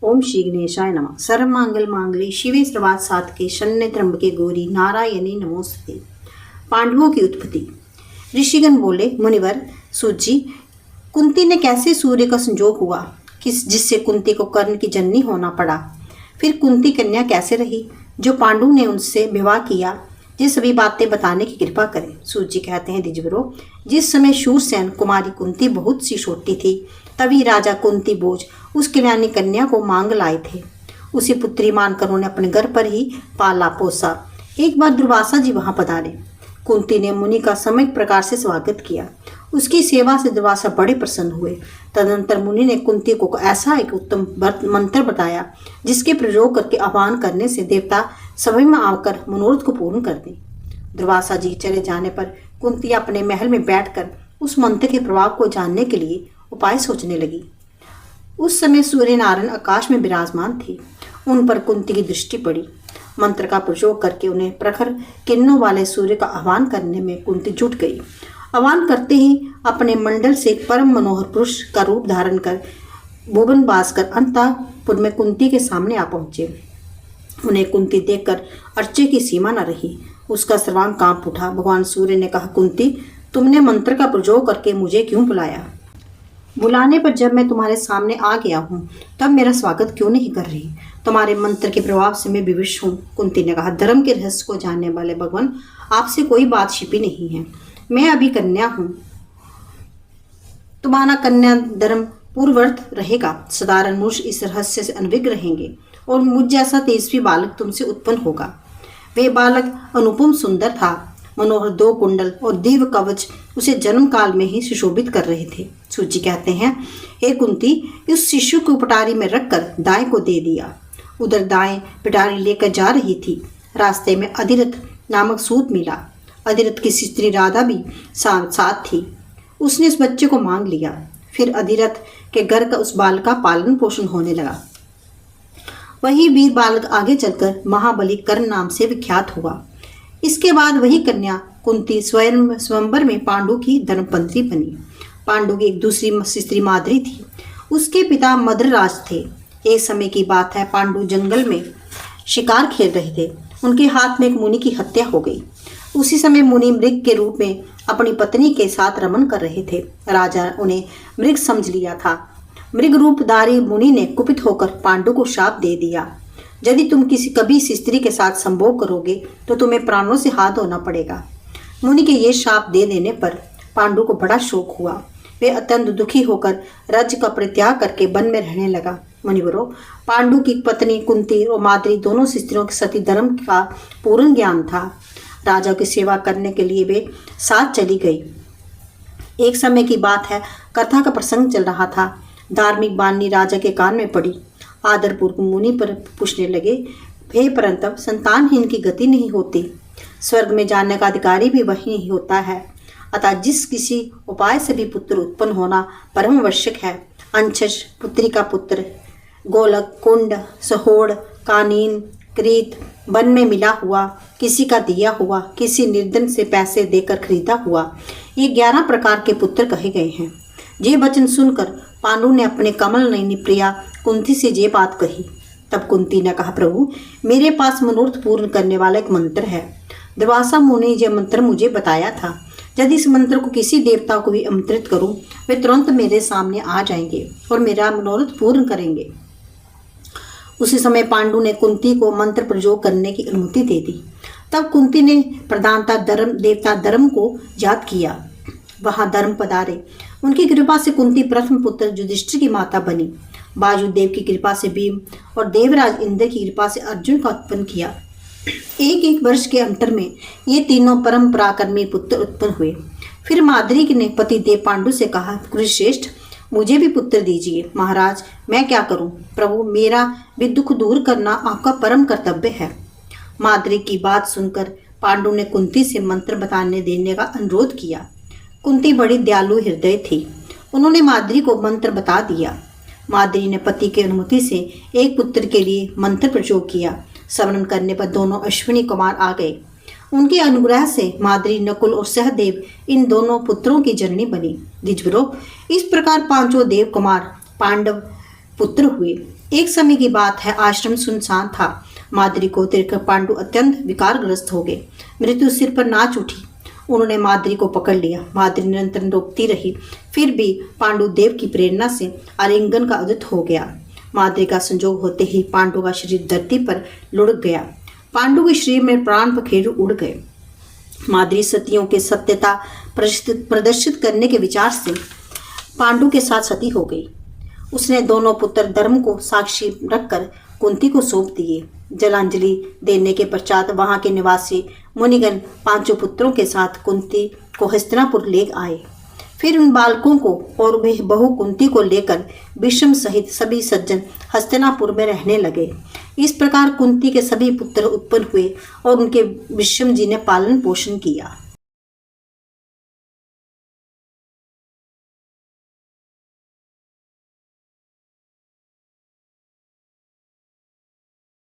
ओम श्री गणेशाय नमः। सर्वमंगल मांगल्ये शिवे सर्वार्थ साधके शरण्ये त्र्यंबके गौरी नारायणी नमोस्तुते। पांडवों की उत्पत्ति। ऋषिगण बोले, मुनिवर सूत जी, कुंती ने कैसे सूर्य का संजोग हुआ जिससे कुंती को कर्ण की जननी होना पड़ा? फिर कुंती कन्या कैसे रही जो पांडु ने उनसे विवाह किया? ये सभी बातें बताने की कृपा करें। सूत जी कहते हैं, द्विजवरों, जिस समय शूरसेन कुमारी कुंती बहुत सी छोटी थी, तभी राजा कुंती बोझ उस कल्याणी कन्या को मांग लाए थे। उसी पुत्री मानकर उन्होंने अपने घर पर ही पाला पोसा। एक बार दुर्वासा जी वहां पधारे। कुंती ने मुनि का सम्यक प्रकार से स्वागत किया। उसकी सेवा से दुर्वासा बड़े प्रसन्न हुए। तदनंतर मुनि ने कुंती को ऐसा एक उत्तम मंत्र बताया जिसके प्रयोग करके आह्वान करने से देवता सभी में आकर मनोरथ को पूर्ण कर दें। दुर्वासा जी चले जाने पर कुंती अपने महल में बैठकर उस मंत्र के प्रभाव को जानने के लिए उपाय सोचने लगी। उस समय सूर्य नारायण आकाश में विराजमान थे। उन पर कुंती की दृष्टि पड़ी। मंत्र का प्रयोग करके उन्हें प्रखर किरणों वाले सूर्य का आह्वान करने में कुंती जुट गई। आह्वान करते ही अपने मंडल से परम मनोहर पुरुष का रूप धारण कर भुवन भास्कर अंतःपुर में कुंती के सामने आ पहुंचे। उन्हें कुंती देखकर अर्चे की सीमा न रही। उसका सर्वांग कांप उठा। भगवान सूर्य ने कहा, कुंती, तुमने मंत्र का प्रयोग करके मुझे क्यों बुलाया? बुलाने पर जब मैं तुम्हारे सामने आ गया हूँ तब मेरा स्वागत क्यों नहीं कर रही? तुम्हारे मंत्र के प्रभाव से मैं विवश हूँ। कुंती ने कहा, धर्म के रहस्य को जानने वाले भगवान, आपसे कोई बात छिपी नहीं है। मैं अभी कन्या हूँ। तुम्हारा कन्या धर्म पूर्ववर्त रहेगा। साधारण मनुष्य इस रहस्य से अनभिज्ञ रहेंगे और मुझ जैसा तेजस्वी बालक तुमसे उत्पन्न होगा। वह बालक अनुपम सुंदर था। मनोहर 2 कुंडल और दिव्य कवच उसे जन्म काल में ही सुशोभित कर रहे थे। सूची कहते हैं, हे कुंती, इस शिशु को पटारी में रखकर दाएं को दे दिया। उधर दाएं पिटारी लेकर जा रही थी। रास्ते में अधिरथ नामक सूत मिला। अधिरथ की स्त्री राधा भी साथ थी। उसने इस बच्चे को मांग लिया। फिर अधिरथ के घर का उस बालक का पालन पोषण होने लगा। वही वीर बालक आगे चलकर महाबली कर्ण नाम से विख्यात हुआ। इसके बाद वही कन्या कुंती स्वयं स्वयंवर में पांडु की धर्मपत्नी बनी। पांडु की एक दूसरी स्त्री माद्री थी। उसके पिता मद्रराज थे। एक समय की बात है, पांडु जंगल में शिकार खेल रहे थे। उनके हाथ में एक मुनि की हत्या हो गई। उसी समय मुनि मृग के रूप में अपनी पत्नी के साथ रमन कर रहे थे। राजा उन्हें मृग समझ लिया था। मृग रूपधारी मुनि ने कुपित होकर पांडु को शाप दे दिया, यदि तुम कभी इस स्त्री के साथ संभोग करोगे तो तुम्हें प्राणों से हाथ धोना पड़ेगा। मुनि के ये शाप दे देने पर पांडु को बड़ा शोक हुआ। वे अत्यंत दुखी होकर राज्य का परित्याग करके वन में रहने लगा। मुनिवरों, पांडु की पत्नी कुंती और माद्री दोनों स्त्रियों के सती धर्म का पूर्ण ज्ञान था। राजा की सेवा करने के लिए वे साथ चली गई। एक समय की बात है, कथा का प्रसंग चल रहा था। धार्मिक बानी राजा के कान में पड़ी। आदरपूर्वक मुनि पर पूछने लगे, हे परंतप, संतानहीन की गति नहीं होती। स्वर्ग में जाने का अधिकारी भी वही नहीं होता है। अतः जिस किसी उपाय से भी पुत्र उत्पन्न होना परम आवश्यक है। अंशज, पुत्री का पुत्र, गोलक, कुंड, सहोड़, कानीन, क्रीत, वन में मिला हुआ, किसी का दिया हुआ, किसी निर्धन से पैसे देकर खरीदा हुआ, ये 11 प्रकार के पुत्र कहे गए हैं। ये वचन सुनकर पांडु ने अपने कमल नयनी प्रिया कुंती से ये बात कही। तब कुंती ने कहा, प्रभु, मेरे पास मनोरथ पूर्ण करने वाला एक मंत्र है। दुर्वासा मुनि ने यह मंत्र मुझे बताया था। यदि इस मंत्र को किसी देवता को भी आमंत्रित करूं, वे तुरंत मेरे सामने आ जाएंगे और मेरा मनोरथ पूर्ण करेंगे। उसी समय पांडु ने कुंती को मंत्र प्रयोग करने की अनुमति दे दी। तब कुंती ने प्रधानता देवता धर्म को याद किया। वहां धर्म पधारे। उनकी कृपा से कुंती प्रथम पुत्र युधिष्ठिर की माता बनी। वायुदेव की कृपा से भीम और देवराज इंद्र की कृपा से अर्जुन का उत्पन्न किया। एक वर्ष के अंतर में ये तीनों परम पराक्रमी पुत्र उत्पन्न हुए। फिर माद्री ने पति देव पांडु से कहा, कुरुश्रेष्ठ, मुझे भी पुत्र दीजिए। महाराज, मैं क्या करूं? प्रभु, मेरा भी दुख दूर करना आपका परम कर्तव्य है। माद्री की बात सुनकर पांडु ने कुंती से मंत्र बताने देने का अनुरोध किया। कुंती बड़ी दयालु हृदय थी। उन्होंने माद्री को मंत्र बता दिया। माद्री ने पति की अनुमति से एक पुत्र के लिए मंत्र प्रयोग किया। श्रवण करने पर दोनों अश्विनी कुमार आ गए। उनके अनुग्रह से माद्री, नकुल और सहदेव इन दोनों पुत्रों की जननी बनी। द्विजवरों, इस प्रकार 5 देव कुमार पांडव पुत्र हुए। एक समय की बात है, आश्रम सुनसान था। माद्री को देखकर पांडु अत्यंत विकारग्रस्त हो गए। मृत्यु सिर पर नाच उठी। उन्होंने माद्री को पकड़ लिया। माद्री निरंतर रोकती रही, फिर भी पांडु देव की प्रेरणा से आलिंगन का उदित हो गया। माद्री का संजोग होते ही पांडु का शरीर धरती पर लुढ़क गया। पांडु के शरीर में प्राण पखेरु उड़ गए। माद्री सतियों के सत्यता प्रदर्शित करने के विचार से पांडु के साथ सती हो गई। उसने दोनों पुत्र धर्म को साक्षी रखकर कुंती को सौंप दिए। जलांजलि देने के पश्चात वहां के निवासी मुनिगण 5 पुत्रों के साथ कुंती को हस्तिनापुर ले आए। फिर उन बालकों को और वह बहू कुंती को लेकर भीष्म सहित सभी सज्जन हस्तिनापुर में रहने लगे। इस प्रकार कुंती के सभी पुत्र उत्पन्न हुए और उनके भीष्म जी ने पालन पोषण किया।